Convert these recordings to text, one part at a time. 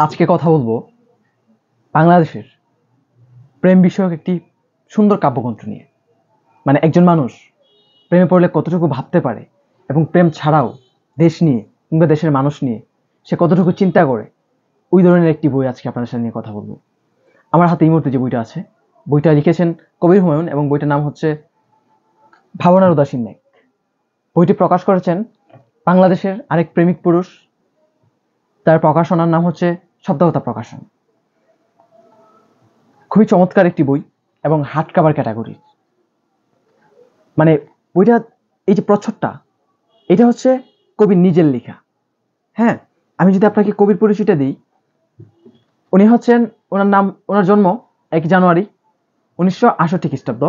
আজকে কথা বলবো বাংলাদেশের প্রেম বিষয়ক একটি সুন্দর কাব্যগ্রন্থ নিয়ে। মানে একজন মানুষ প্রেমে পড়লে কতটুকু ভাবতে পারে এবং প্রেম ছাড়াও দেশ নিয়ে কিংবা দেশের মানুষ নিয়ে সে কতটুকু চিন্তা করে, ওই ধরনের একটি বই আজকে আপনাদের সাথে নিয়ে কথা বলবো। আমার হাতে এই মুহূর্তে যে বইটা আছে, বইটা লিখেছেন কবির হুমায়ুন এবং বইটার নাম হচ্ছে ভাবনার উদাসীন মেঘ। বইটি প্রকাশ করেছেন বাংলাদেশের আরেক প্রেমিক পুরুষ, তার প্রকাশনার নাম হচ্ছে শব্দহত্যা প্রকাশন। খুবই চমৎকার একটি বই এবং হার্ড কাভার ক্যাটাগরি। মানে বইটা, এই যে প্রচ্ছদটা, এটা হচ্ছে কবির নিজের লেখা। হ্যাঁ, আমি যদি আপনাকে কবির পরিচয়টা দিই, উনি হচ্ছেন, ওনার জন্ম 1 জানুয়ারি 1968 খ্রিস্টাব্দ।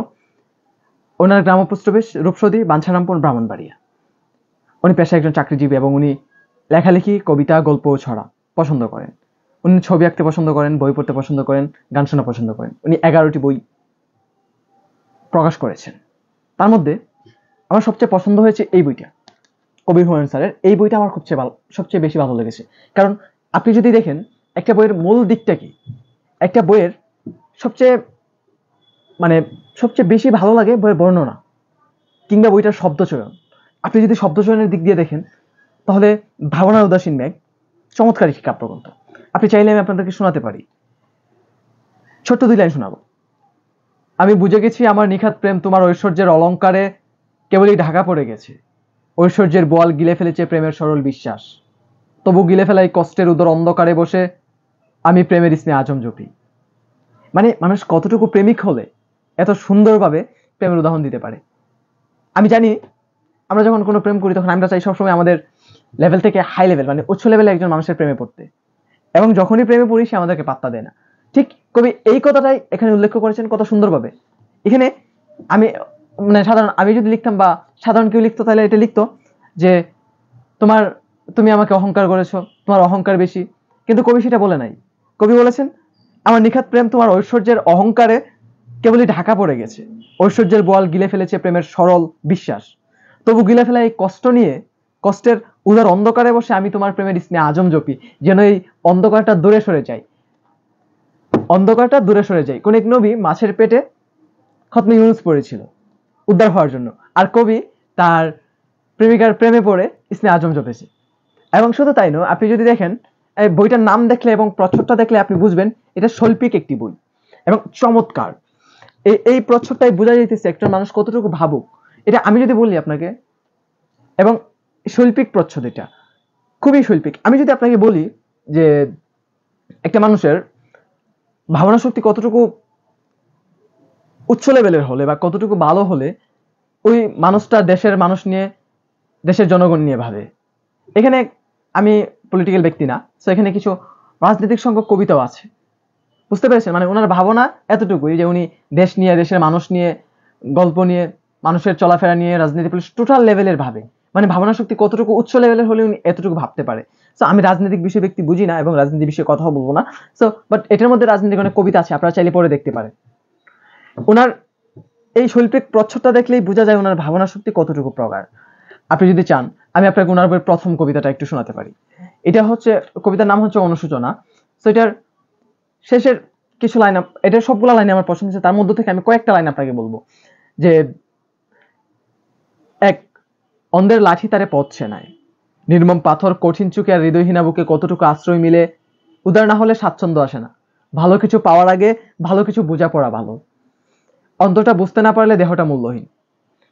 ওনার গ্রাম প্রবেশ রূপসদী, বাঞ্ছারামপুর, ব্রাহ্মণবাড়িয়া। উনি পেশায় একজন চাকরিজীবী এবং উনি লেখালেখি, কবিতা, গল্প, ছড়া পছন্দ করেন। উনি ছবি আঁকতে পছন্দ করেন, বই পড়তে পছন্দ করেন, গান শোনা পছন্দ করেন। উনি 11টি বই প্রকাশ করেছেন। তার মধ্যে আমার সবচেয়ে পছন্দ হয়েছে এই বইটা, কবির হুমায়ুন স্যারের এই বইটা আমার সবচেয়ে বেশি ভালো লেগেছে। কারণ আপনি যদি দেখেন একটা বইয়ের মূল দিকটা কি, একটা বইয়ের সবচেয়ে সবচেয়ে বেশি ভালো লাগে বইয়ের বর্ণনা কিংবা বইটার শব্দচয়ন। আপনি যদি শব্দচয়নের দিক দিয়ে দেখেন তাহলে ভাবনার উদাসীন মেঘ চমৎকার একটি কাব্যগ্রন্থ। আপনি চাইলে আমি আপনাদেরকে শোনাতে পারি, ছোট্ট 2 লাইন শোনাবো। আমি বুঝে গেছি আমার নিখাত প্রেম তোমার ঐশ্বর্যের অলঙ্কারে কেবলই ঢাকা পড়ে গেছে। ঐশ্বর্যের বোয়াল গিলে ফেলেছে প্রেমের সরল বিশ্বাস। তবু গিলে ফেলাই কষ্টের উদর অন্ধকারে বসে আমি প্রেমের স্নেহ আজম জপি। মানে মানুষ কতটুকু প্রেমিক হলে এত সুন্দরভাবে প্রেমের উদাহরণ দিতে পারে। আমি জানি আমরা যখন কোনো প্রেম করি তখন আমরা চাই সবসময় আমাদের লেভেল থেকে হাই লেভেল, মানে উচ্চ লেভেলে একজন মানুষের প্রেমে পড়তে, এবং যখনই প্রেমে পড়ি সে আমাদেরকে পাত্তা দেয় না। ঠিক কবি এই কথাটাই এখানে উল্লেখ করেছেন কত সুন্দরভাবে। এখানে আমি আমি যদি লিখতাম বা সাধারণ কেউ লিখতো তাহলে এটা লিখতো যে তুমি আমাকে অহংকার করেছো, তোমার অহংকার বেশি। কিন্তু কবি সেটা বলে নাই। কবি বলেছেন আমার নিখাত প্রেম তোমার ঐশ্বর্যের অহংকারে কেবলই ঢাকা পড়ে গেছে। ঐশ্বর্যের বোয়াল গিলে ফেলেছে প্রেমের সরল বিশ্বাস। তবু গিলে ফেলা এই কষ্ট নিয়ে, কষ্টের উদার অন্ধকারে বসে আমি তোমার প্রেমের স্নেহ আজম জপি। যেন এই অন্ধকারটা দূরে সরে যায়, অন্ধকারটা দূরে সরে যায়। কোন এক নবী মাছের পেটে খতমে ইউনুস পড়েছিল উদ্ধার হওয়ার জন্য, আর কবি তার প্রেমিকার প্রেমে পড়ে স্নেহ আজম জপেছে। এবং শুধু তাই নয়, আপনি যদি দেখেন এই বইটার নাম দেখলে এবং প্রচ্ছদটা দেখলে আপনি বুঝবেন এটা শৈল্পিক একটি বই এবং চমৎকার। এই প্রচ্ছদটাই বোঝা যাইতেছে একজন মানুষ কতটুকু ভাবুক। এটা আমি যদি বলি আপনাকে, এবং শৈল্পিক প্রচ্ছদ, এটা খুবই শৈল্পিক। আমি যদি আপনাকে বলি যে একটা মানুষের ভাবনা শক্তি কতটুকু উচ্চ লেভেলের হলে বা কতটুকু ভালো হলে ওই মানুষটা দেশের মানুষ নিয়ে, দেশের জনগণ নিয়ে ভাবে। এখানে আমি পলিটিক্যাল ব্যক্তি না, তো এখানে কিছু রাজনৈতিক সংখ্যক কবিতাও আছে, বুঝতে পেরেছেন? মানে ওনার ভাবনা এতটুকুই যে উনি দেশ নিয়ে, দেশের মানুষ নিয়ে, গল্প নিয়ে, মানুষের চলাফেরা নিয়ে, রাজনীতি টোটাল লেভেলের ভাবে। মানে ভাবনা শক্তি কতটুকু উচ্চ লেভেলের হলে উনি এতটুকু ভাবতে পারে। সো আমি রাজনৈতিক বিষয় ব্যক্তি বুঝি না এবং রাজনীতি বিষয়ে কথা বলবো না। সো বাট এটার মধ্যে রাজনৈতিক অনেক কবিতা আছে, আপনারা চাইলে পড়ে দেখতে পারেন। ওনার এই শৈল্পিক প্রচ্ছদটা দেখলেই বোঝা যায় ওনার ভাবনা শক্তি কতটুকু প্রগাঢ়। আপনি যদি চান আমি আপনাকে ওনার বইয়ের প্রথম কবিতাটা একটু শোনাতে পারি। এটা হচ্ছে, কবিতার নাম হচ্ছে অনুশোচনা। সো এটার শেষের কিছু লাইন, এটার সবগুলা লাইন আমার পছন্দ হচ্ছে, তার মধ্যে থেকে আমি কয়েকটা লাইন আপনাকে বলবো। যে এক অন্ধের লাঠি তারে পথছে নাই, নির্মম পাথর কঠিন চুকে আর হৃদয়হীনা বুকে কতটুকু আশ্রয় মিলে। উদার না হলে স্বাচ্ছন্দ্য আসে না, ভালো কিছু পাওয়ার আগে ভালো কিছু বোঝা পড়া ভালো। অন্তরটা বুঝতে না পারলে দেহটা মূল্যহীন,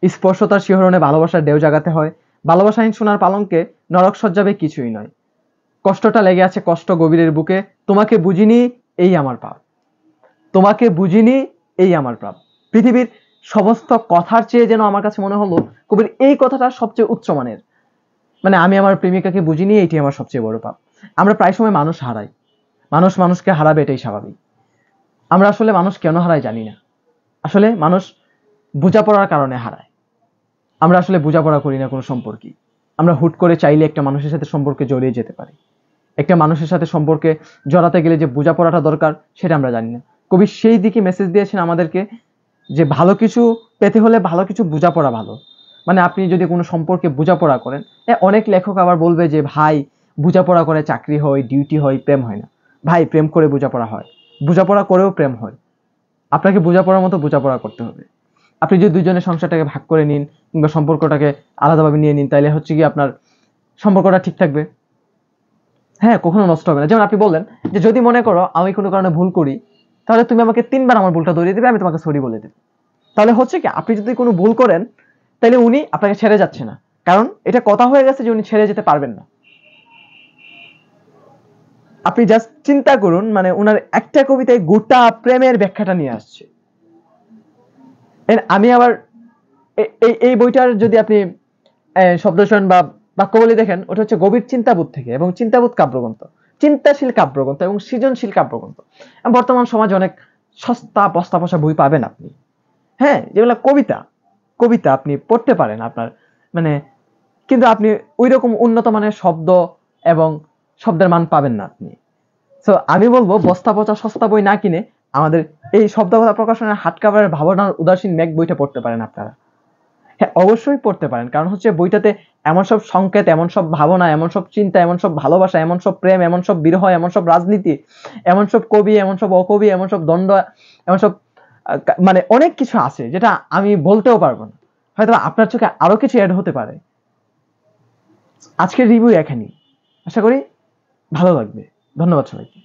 স্পর্শতার শিহরণে ভালোবাসার ঢেউ জাগাতে হয়। ভালোবাসাহীন সোনার পালঙ্কে নরক সজ্জাবে কিছুই নয়। কষ্টটা লেগে আছে কষ্ট গভীরের বুকে, তোমাকে বুঝিনি এই আমার পাপ, তোমাকে বুঝিনি এই আমার পাপ। পৃথিবীর সমস্ত কথার চেয়ে যেন আমার কাছে মনে হলো কবির এই কথাটা সবচেয়ে উচ্চমানের। মানে আমি আমার প্রেমিকাকে বুঝিনি, এইটি আমার সবচেয়ে বড় পাপ। আমরা প্রায় সময় মানুষ হারাই, মানুষ মানুষকে হারাবে, এটাই স্বাভাবিক। আমরা আসলে মানুষ কেন হারাই জানি না। আসলে মানুষ বোঝাপড়ার কারণে হারায়। আমরা আসলে বোঝাপড়া করি না কোনো সম্পর্কে। আমরা হুট করে চাইলে একটা মানুষের সাথে সম্পর্কে জড়িয়ে যেতে পারি। একটা মানুষের সাথে সম্পর্কে জড়াতে গেলে যে বোঝাপড়াটা দরকার সেটা আমরা জানি না। কবি সেই দিকে মেসেজ দিয়েছেন আমাদেরকে যে ভালো কিছু পেতে হলে ভালো কিছু বোঝাপড়া ভালো। মানে আপনি যদি কোনো সম্পর্কে বোঝাপড়া করেন, অনেক লেখক আবার বলবে যে ভাই বোঝাপড়া করে চাকরি হয়, ডিউটি হয়, প্রেম হয় না। ভাই প্রেম করে বোঝাপড়া হয়, বোঝাপড়া করেও প্রেম হয়। আপনাকে বোঝাপড়ার মতো বোঝাপড়া করতে হবে। আপনি যদি দুইজনের সংসারটাকে ভাগ করে নিন কিংবা সম্পর্কটাকে আলাদাভাবে নিয়ে নিন, তাহলে হচ্ছে কি আপনার সম্পর্কটা ঠিক থাকবে। হ্যাঁ, কখনো নষ্ট হবে না। যেমন আপনি বললেন যে যদি মনে করো আমি কোনো কারণে ভুল করি, তাহলে তুমি আমাকে 3 বার আমার ভুলটা ধরিয়ে দিবে, আমি তোমাকে সরি বলে দেব। তাহলে হচ্ছে কি আপনি যদি কোনো ভুল করেন, তাহলে উনি আপনাকে ছেড়ে যাচ্ছে না, কারণ এটা কথা হয়ে গেছে যে উনি ছেড়ে যেতে পারবেন না। আপনি জাস্ট চিন্তা করুন, মানে ওনার একটা কবিতায় গোটা প্রেমের ব্যাখ্যাটা নিয়ে আসছে। আমি আবার এই বইটার যদি আপনি শব্দচয়ন বা বাক্যাবলী দেখেন, ওটা হচ্ছে গভীর চিন্তাবোধ থেকে, এবং চিন্তাবোধ কাব্যগ্রন্থ, চিন্তাশীল কাব্যগ্রন্থ এবং সৃজনশীল কাব্যগ্রন্থ। বর্তমান সমাজে অনেক সস্তা বস্তা পয়সা বই পাবেন আপনি, হ্যাঁ, যেগুলো কবিতা কবিতা আপনি পড়তে পারেন আপনার মানে, কিন্তু আপনি ওই রকম উন্নত মানের শব্দ এবং শব্দের মান পাবেন না আপনি। তো আমি বলবো বস্তা পচা সস্তা বই না কিনে আমাদের এই শব্দকথা প্রকাশনের হাট কাভারের ভাবনার উদাসীন মেঘ বইটা পড়তে পারেন আপনারা। হ্যাঁ, অবশ্যই পড়তে পারেন, কারণ হচ্ছে বইটাতে এমন সব সংকেত, এমন সব ভাবনা, এমন সব চিন্তা, এমন সব ভালোবাসা, এমন সব প্রেম, এমন সব বিরহ, এমন সব রাজনীতি, এমন সব কবি, এমন সব অকবি, এমন সব দ্বন্দ্ব, এমন সব মানে অনেক কিছু আছে যেটা আমি বলতেও পারবো না। হয়তো আপনার চোখে আরো কিছু অ্যাড হতে পারে। আজকের রিভিউ এখানেই, আশা করি ভালো লাগবে। ধন্যবাদ সবাইকে।